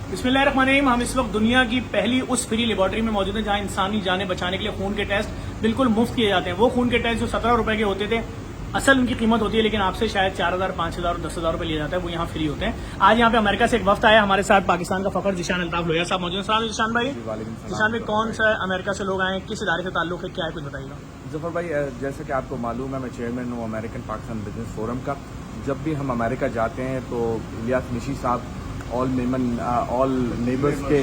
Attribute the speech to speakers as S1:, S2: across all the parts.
S1: बिस्मिल्लाहिर्रहमानिर्रहीम। हम इस वक्त दुनिया की पहली उस फ्री लेबॉर्ट्री में मौजूद हैं जहां इंसानी जानें बचाने के लिए खून के टेस्ट बिल्कुल मुफ्त किए जाते हैं। वो खून के टेस्ट जो 17 रुपए के होते थे, असल उनकी कीमत होती है लेकिन आपसे शायद 4,000, 5,000 और 10,000 रुपए लिया जाता है, वो यहाँ फ्री होते हैं। आज यहाँ पे अमेरिका से एक वफ्द आया, हमारे साथ पाकिस्तान का फखर जिशान अल्ताफ लोहिया साहब मौजूद हैं। सलाम जिशान भाई। जिशान भाई, कौन सा अमेरिका से लोग आए, किस इदारे से ताल्लुक है, क्या है, कुछ बताइएगा।
S2: जफर भाई, जैसे कि आपको मालूम है, मैं चेयरमैन हूँ अमेरिकन पाकिस्तान बिजनेस फोरम का। जब भी हम अमेरिका जाते हैं तो इलियास निशी साहब ऑल नेबर्स के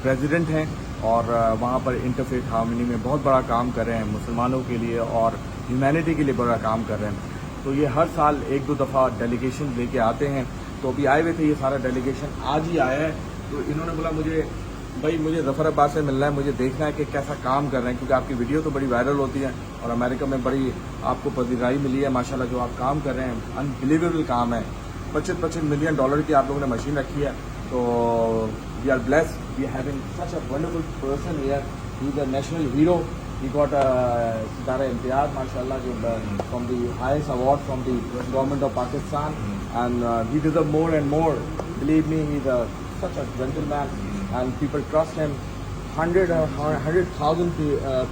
S2: प्रेसिडेंट हैं और वहाँ पर इंटरफेथ हार्मनी में बहुत बड़ा काम कर रहे हैं, मुसलमानों के लिए और ह्यूमैनिटी के लिए बड़ा काम कर रहे हैं। तो ये हर साल एक दो दफ़ा डेलीगेशन लेके आते हैं। तो अभी आए हुए थे ये सारा डेलीगेशन, आज ही आया है। तो इन्होंने बोला मुझे जफर अब्बास से मिलना है, मुझे देखना है कि कैसा काम कर रहे हैं, क्योंकि आपकी वीडियो तो बड़ी वायरल होती है और अमेरिका में बड़ी आपको पذیرائی मिली है माशाल्लाह। जो आप काम कर रहे हैं अनबिलीवेबल काम है। 25 मिलियन डॉलर की आप लोगों ने मशीन रखी है। तो we are blessed, we having such a wonderful person here. He is a national hero. He got a Sitara Imtiaz, mashallah, from the highest award from the government of Pakistan, and he deserves more and more. Believe me, he's such a gentleman, and people trust him. 100,000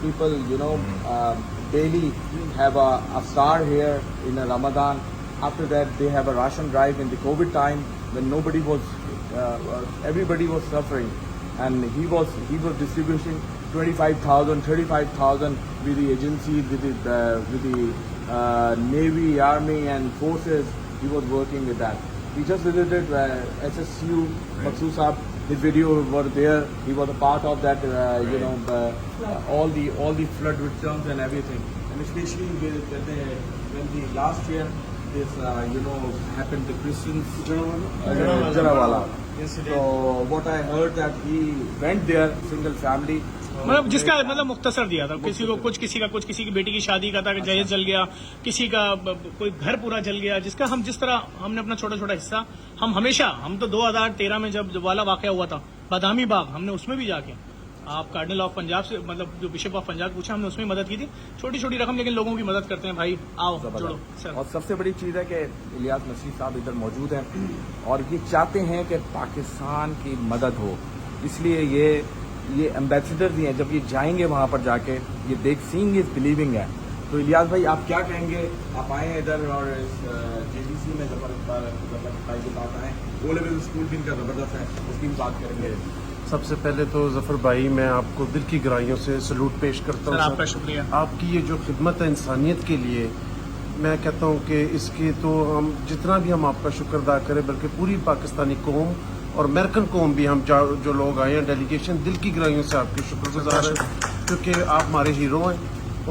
S2: people, daily have a iftar here in Ramadan. After that, they have a ration drive in the COVID time when everybody was suffering, and he was distributing 25,000, 35,000 with the agencies, with the Navy, Army and forces. He was working with that. He just visited SSU, Maqsood Saab. His video were there. He was a part of that, all the flood returns and everything. And especially when the last year this, happened, the Christians, Jarawala. So what I heard that he went there, single family.
S1: मतलब जिसका मतलब मुख्तसर दिया था, किसी को कुछ, किसी की बेटी की शादी का था कि जहेज जल गया, किसी का कोई घर पूरा जल गया। जिसका हम जिस तरह हमने अपना छोटा छोटा हिस्सा, हम तो 2013 में जब वाला वाकया हुआ था बादामी बाग, हमने उसमें भी जाके, आप कार्डिनल ऑफ पंजाब से, मतलब जो बिशप ऑफ पंजाब पूछा, हमने उसमें मदद की थी। छोटी छोटी रकम, लेकिन लोगों की मदद करते हैं भाई, आओ जोड़ो सर।
S2: और सबसे बड़ी चीज़ है कि इलियास नशीद साहब इधर मौजूद हैं और ये चाहते हैं कि पाकिस्तान की मदद हो। इसलिए ये एम्बेसडर भी हैं। जब ये जाएंगे वहाँ पर जाके, ये सीइंग इज बिलीविंग है। तो इलियास भाई, आप क्या कहेंगे? आप आए हैं इधर और JDC में भाई की बात आए, ओ लेवल स्कूल भी इनका ज़बरदस्त है, उसकी भी बात करेंगे।
S3: सबसे पहले तो जफर भाई, मैं आपको दिल की गहराइयों से सलूट पेश करता हूँ।
S1: आपका शुक्रिया।
S3: आपकी ये जो खिदमत है इंसानियत के लिए, मैं कहता हूँ कि इसकी तो हम जितना भी हम आपका शुक्र अदा करें, बल्कि पूरी पाकिस्तानी कौम और अमेरिकन कौम भी, हम जो लोग आए हैं डेलीगेशन, दिल की गहराइयों से आपके शुक्रगुजार हैं, क्योंकि आप हमारे हीरो हैं।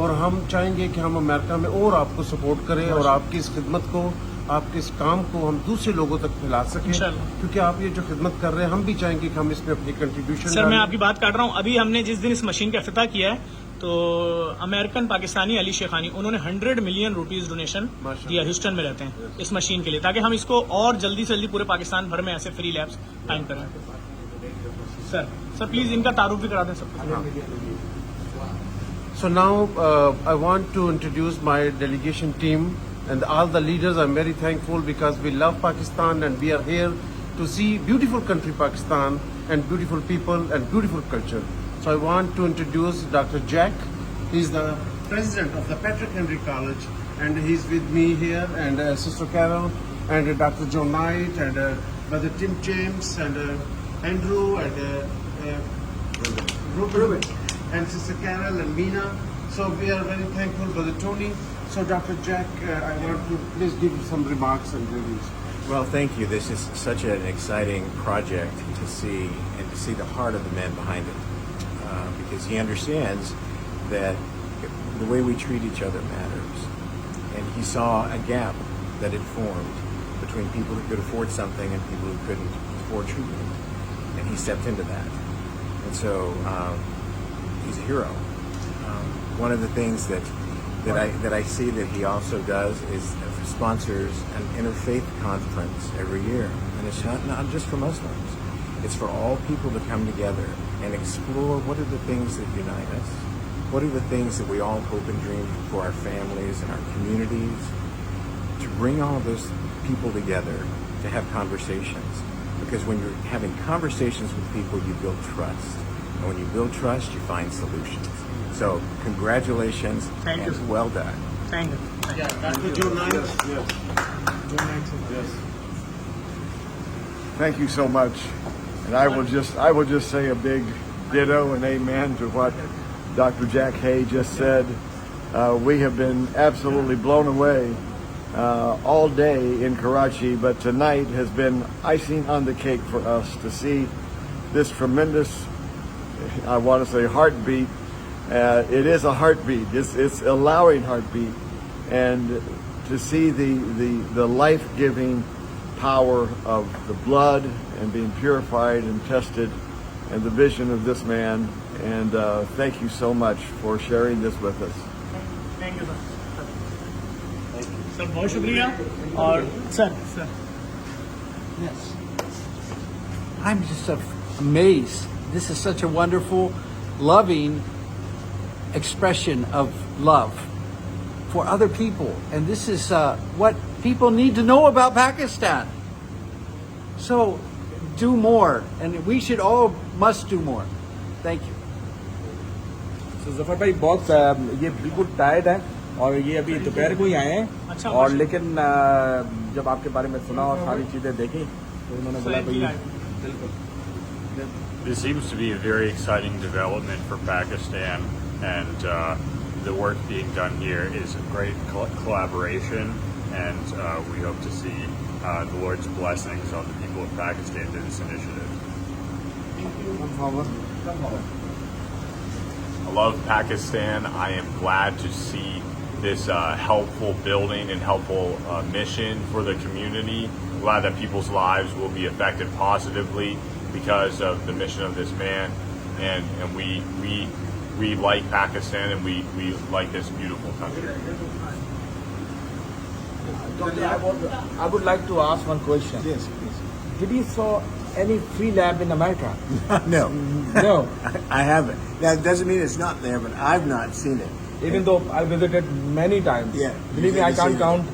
S3: और हम चाहेंगे कि हम अमेरिका में और आपको सपोर्ट करें और आपकी इस खिदमत को, आपके इस काम को हम दूसरे लोगों तक फैला सकें, क्योंकि आप ये जो खिदमत कर रहे हैं, हम भी चाहेंगे कि हम इसमें अपनी कंट्रीब्यूशन।
S1: सर, मैं आपकी बात काट रहा हूँ। अभी हमने जिस दिन इस मशीन का इफ्तिताह किया है, तो अमेरिकन पाकिस्तानी अली शेखानी, उन्होंने 100 मिलियन रुपीस डोनेशन दिया। ह्यूस्टन में रहते हैं, इस मशीन के लिए, ताकि हम इसको और जल्दी से जल्दी पूरे पाकिस्तान भर में ऐसे फ्री लैब्स कायम करें। सर प्लीज इनका तारुफ भी करा दें सबको।
S3: So now I want to introduce my delegation team and all the leaders. I'm very thankful because we love Pakistan and we are here to see beautiful country Pakistan and beautiful people and beautiful culture. So I want to introduce Dr. Jack. He's the president of the Patrick Henry College and he's with me here, and Sister Carol and Dr. John Knight and Brother Tim James and Andrew and Ruben. And Sister Carol and Meena. So we are very thankful, Brother Tony. So Dr. Jack, I want to please give some remarks and reviews.
S4: Well, thank you. This is such an exciting project to see the heart of the man behind it, because he understands that the way we treat each other matters. And he saw a gap that had formed between people who could afford something and people who couldn't afford treatment. And he stepped into that. And so he's a hero. One of the things that I see that he also does is sponsors an interfaith conference every year, and it's not just for Muslims. It's for all people to come together and explore what are the things that unite us, what are the things that we all hope and dream for our families and our communities, to bring all those people together to have conversations. because when you're having conversations with people, you build trust. And when you build trust, you find solutions. So congratulations.
S1: Thank you.
S4: and well done.
S1: Thank you.
S5: Thank you so much. And I will just say a big ditto and amen to what Dr. Jack Hay just said. We have been absolutely blown away all day in Karachi, but tonight has been icing on the cake for us to see this tremendous, I want to say, heartbeat. It is a heartbeat. It's allowing heartbeat, and to see the life-giving power of the blood and being purified and tested, and the vision of this man. And thank you so much for sharing this with us.
S1: Thank you, sir. Sir बहुत शुक्रिया और sir
S6: Yes. I'm just amazed. This is such a wonderful, loving expression of love for other people. And this is what people need to know about Pakistan. So do more. And we should all must do more. Thank you.
S2: तो जफर भाई बहुत ये बिल्कुल tired है और ये अभी दोपहर को ही आए हैं और लेकिन जब आपके बारे में सुना और सारी चीजें देखी तो उन्होंने बोला भाई
S7: This seems to be a very exciting development for Pakistan, and the work being done here is a great collaboration, and we hope to see the Lord's blessings on the people of Pakistan through this initiative.
S8: I love Pakistan. I am glad to see this helpful building and helpful mission for the community. Glad that people's lives will be affected positively because of the mission of this man. And we like Pakistan, and we like this beautiful country.
S2: I would like to ask one question.
S4: Yes, please.
S2: Did you saw any free lab in America?
S4: No.
S2: No.
S4: I haven't. That doesn't mean it's not there, but I've not seen it.
S2: Even though I visited many times.
S4: Yeah.
S2: Believe me, I can't
S4: You've
S2: count.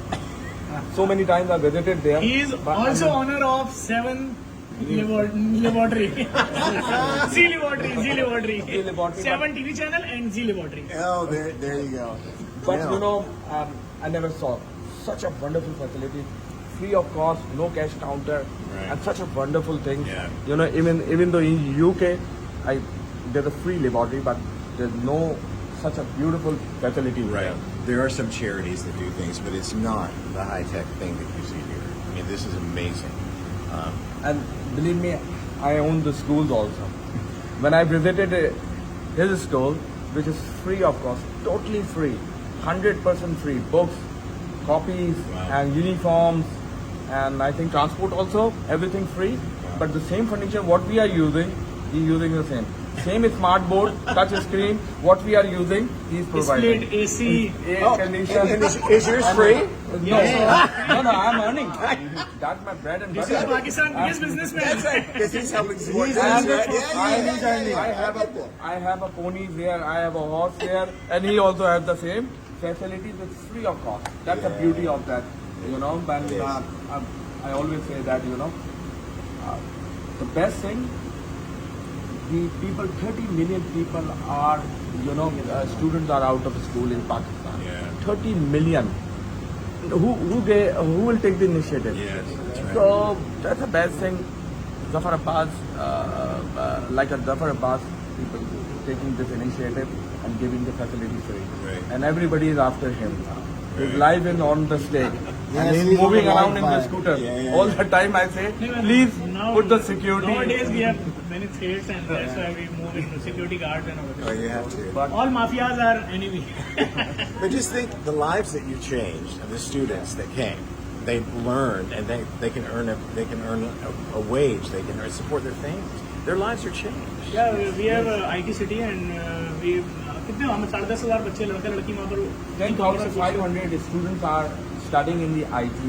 S2: So many times I visited there.
S1: he is
S2: But
S1: also
S2: I
S1: owner of 7 laboratory. Z laboratory. 7 TV channel and Z laboratory.
S4: Oh, there you go.
S2: But
S4: Yeah.
S2: you know, I never saw such a wonderful facility, free of cost, no cash counter,
S4: Right.
S2: and such a wonderful thing.
S4: Yeah.
S2: You know, even though in UK, there's a free laboratory, but there's no such a beautiful facility
S4: Right.
S2: there.
S4: There are some charities that do things, but it's not the high-tech thing that you see here. I mean, this is amazing.
S2: And believe me, I own the schools also. When I visited his school, which is free of cost, totally free, 100% free, books, copies,
S4: Wow.
S2: and uniforms, and I think transport also, everything free. But the same furniture, what we are using, he's using the same. Same smart board, touch screen, what we are using, he's providing.
S1: Split AC.
S2: Air condition.
S4: And is yours free?
S2: No, I'm earning. That's my bread and
S1: This
S2: butter.
S1: is Pakistan biggest businessman.
S4: Because he's helping support
S2: And
S4: us, right?
S2: I have a pony there, I have a horse there, and he also has the same facilities with free of cost. That's the beauty of that, you know. And I always say that, you know, the best thing, the people, 30 million people are, you know, students are out of school in Pakistan.
S4: Yeah.
S2: 30 million. Who will take the initiative?
S4: Yes, that's right.
S2: So that's the best thing. Zafar Abbas, like a Zafar Abbas, people taking this initiative and giving the facility free.
S4: Right.
S2: And everybody is after him. He's
S4: Right.
S2: live in on the stage. And
S4: Yes,
S2: he's moving around in the
S4: Wi-Fi.
S2: scooter.
S4: Yeah.
S2: All the time I say, please put the security.
S1: Nowadays we have many threats, and that's why we move into security guards and
S4: Oh,
S1: all.
S4: you have to.
S1: All mafias are enemy.
S4: But just think the lives that you changed of the students that came. They learned, and they can earn a wage. They can support their families. Their lives are changed.
S1: Yeah, we have IT city, and we कितने हम 10,500 बच्चे लड़के लड़की वहाँ पर
S2: 10,500 students are studying in the IT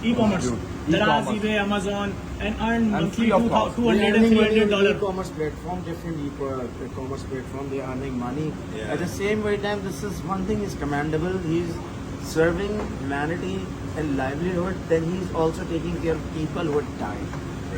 S1: e-commerce, Daraz, eBay, Amazon, and earn monthly
S2: free of cost.
S1: $200 and $300.
S9: E-commerce platform, different e-commerce platform, they are earning money.
S4: Yeah.
S9: At the same way time, this is one thing is commendable. He's serving humanity and livelihood. Then he's also taking care of people who are dying.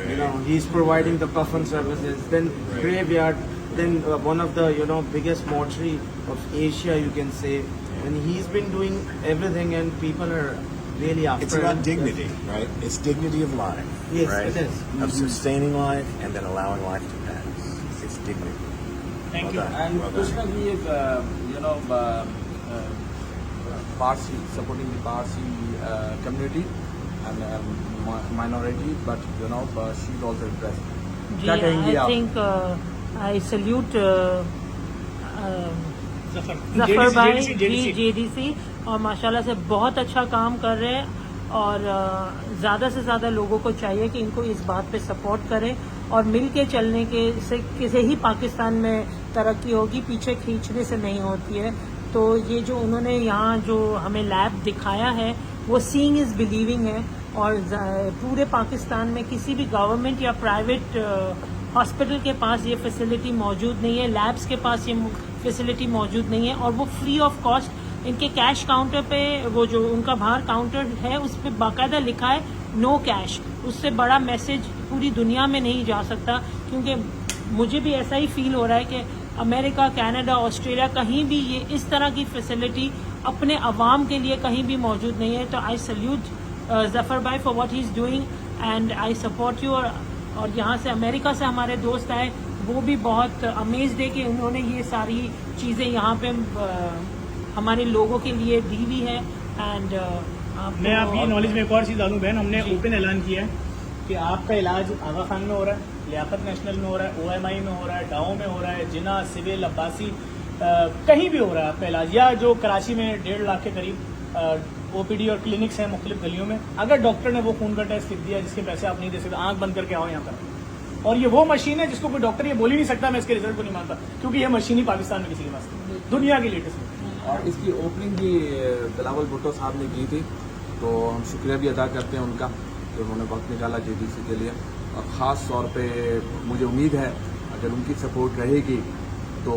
S9: You know, he's providing the coffin services, then graveyard, then one of the biggest mortuary of Asia, you can say. And he's been doing everything, and people are really after
S4: It's about
S9: him.
S4: dignity, right? It's dignity of life.
S9: Yes,
S4: right?
S9: it is.
S4: Of sustaining life and then allowing life to pass. It's dignity.
S1: Thank you.
S4: Well done.
S2: And
S4: Well done.
S2: Krishna ji is, Parsi, supporting the Parsi community and minority, but she's also impressed. क्या कहेंगी
S10: I
S2: आप?
S10: think I salute
S1: Zafar
S10: Zafar भाई
S1: JDC.
S10: JDC और माशाल्लाह से बहुत अच्छा काम कर रहे हैं और ज़्यादा से ज़्यादा लोगों को चाहिए कि इनको इस बात पे सपोर्ट करें और मिल के चलने के से ही पाकिस्तान में तरक्की होगी, पीछे खींचने से नहीं होती है। तो ये जो उन्होंने यहाँ जो हमें लैब दिखाया है वो सीइंग इज़ बिलीविंग है और पूरे पाकिस्तान में किसी भी गवर्नमेंट या प्राइवेट हॉस्पिटल के पास ये फैसिलिटी मौजूद नहीं है, लैब्स के पास ये फैसिलिटी मौजूद नहीं है और वो फ्री ऑफ कॉस्ट इनके कैश काउंटर पे वो जो उनका बाहर काउंटर है उस पर बाकायदा लिखा है नो कैश। उससे बड़ा मैसेज पूरी दुनिया में नहीं जा सकता, क्योंकि मुझे भी ऐसा ही फील हो रहा है कि अमेरिका, कनाडा, ऑस्ट्रेलिया कहीं भी ये इस तरह की फैसिलिटी अपने अवाम के लिए कहीं भी मौजूद नहीं है। तो आई सल्यूट जफर भाई for what he is doing and I support you. और यहाँ से अमेरिका से हमारे दोस्त आए, वो भी बहुत अमेज्ड है कि उन्होंने ये सारी चीज़ें यहाँ पे हमारे लोगों के लिए दी हुई है। एंड
S1: मैं आपकी नॉलेज में एक और चीज़ डालूं बहन, हमने ओपन ऐलान किया है कि आपका इलाज आगा खान में हो रहा है, लियाकत नेशनल में हो रहा है, OMI में हो रहा है, डाउ में हो रहा है, जिना, सिविल, अब्बासी, कहीं भी हो रहा है आपका इलाज, या जो कराची में 1.5 लाख के करीब OPD और क्लिनिक्स हैं मुख्तलिफ गलियों में। अगर डॉक्टर ने वो खून का टेस्ट लिख दिया जिसके पैसे आप नहीं दे सकते, आंख बंद करके आओ यहाँ पर। और ये वो मशीन है जिसको कोई डॉक्टर ये बोल ही नहीं सकता मैं इसके रिजल्ट को नहीं मानता, क्योंकि ये मशीन ही पाकिस्तान में किसी के पास नहीं, दुनिया की लेटेस्ट।
S2: और इसकी ओपनिंग भी बिलावल भुट्टो साहब ने की थी, तो हम शुक्रिया भी अदा करते हैं उनका कि उन्होंने वक्त निकाला JDC के लिए। और ख़ास तौर पे मुझे उम्मीद है अगर उनकी सपोर्ट रहेगी तो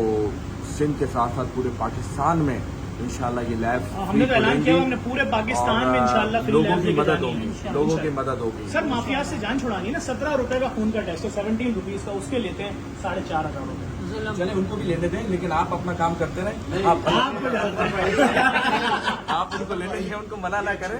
S2: सिंध के साथ साथ पूरे पाकिस्तान में इंशाल्लाह ये लैब
S1: हमने तो ऐलान किया, हमने पूरे पाकिस्तान में इंशाल्लाह फ्री
S2: लोगों
S1: लैब
S2: की
S1: लेके
S2: मदद
S1: जानी है।
S2: होगी, लोगों की मदद होगी।
S1: सर माफिया से जान छुड़ानी है ना, 17 रुपए का खून का टेस्ट है, 17 रुपीज का, उसके लेते हैं 4,500 रुपए।
S2: चले उनको भी लेने दें, लेकिन आप अपना काम करते रहें। आप उनको लेने दें, उनको मना ना करें।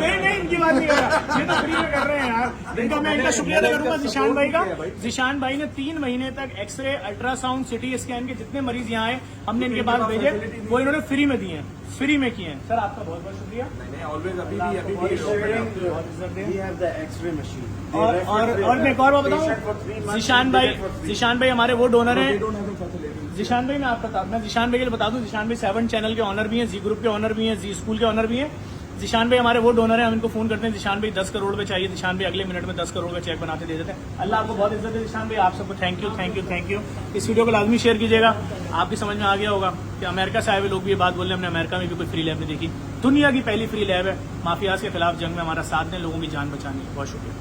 S1: नहीं इनकी बात नहीं कर रहा, ये तो फ्री में कर रहे हैं यार। इनका मैं इनका शुक्रिया अदा करूंगा जिशान भाई का। जिशान भाई ने 3 महीने तक एक्सरे, अल्ट्रासाउंड, CT स्कैन के जितने मरीज यहाँ आए हमने इनके पास भेजे, वो इन्होंने फ्री में दिए हैं, फ्री में किए हैं। सर आपका बहुत बहुत शुक्रिया।
S2: ऑलवेज अभी भी
S9: We have the X-ray machine.
S1: और मैं एक और बात बताऊं, जिशान भाई हमारे वो डोनर हैं। जिशान भाई मैं जिशान भाई के लिए बता दूं, जिशान भाई 7 चैनल के ऑनर भी हैं, जी ग्रुप के ऑनर भी हैं, जी स्कूल के ऑनर भी हैं। जिशान भाई हमारे वो डोनर हैं, हम इनको फोन करते हैं, जिशान भाई 10 करोड़ पे चाहिए, जिशान भाई अगले मिनट में 10 करोड़ का चेक बनाते दे देते हैं। अल्लाह आपको बहुत इज्जत है जिशान भाई, आप सबको thank you thank you thank you. इस वीडियो को लाजमी शेयर कीजिएगा, आपकी समझ में आ गया होगा कि अमेरिका से आए हुए लोग भी ये बात बोल रहे हैं, हमने अमेरिका में भी कोई फ्री लैब नहीं देखी, दुनिया की पहली फ्री लैब है। माफियाज के खिलाफ जंग में हमारा साथ दें, लोगों की जान बचानी है। बहुत शुक्रिया।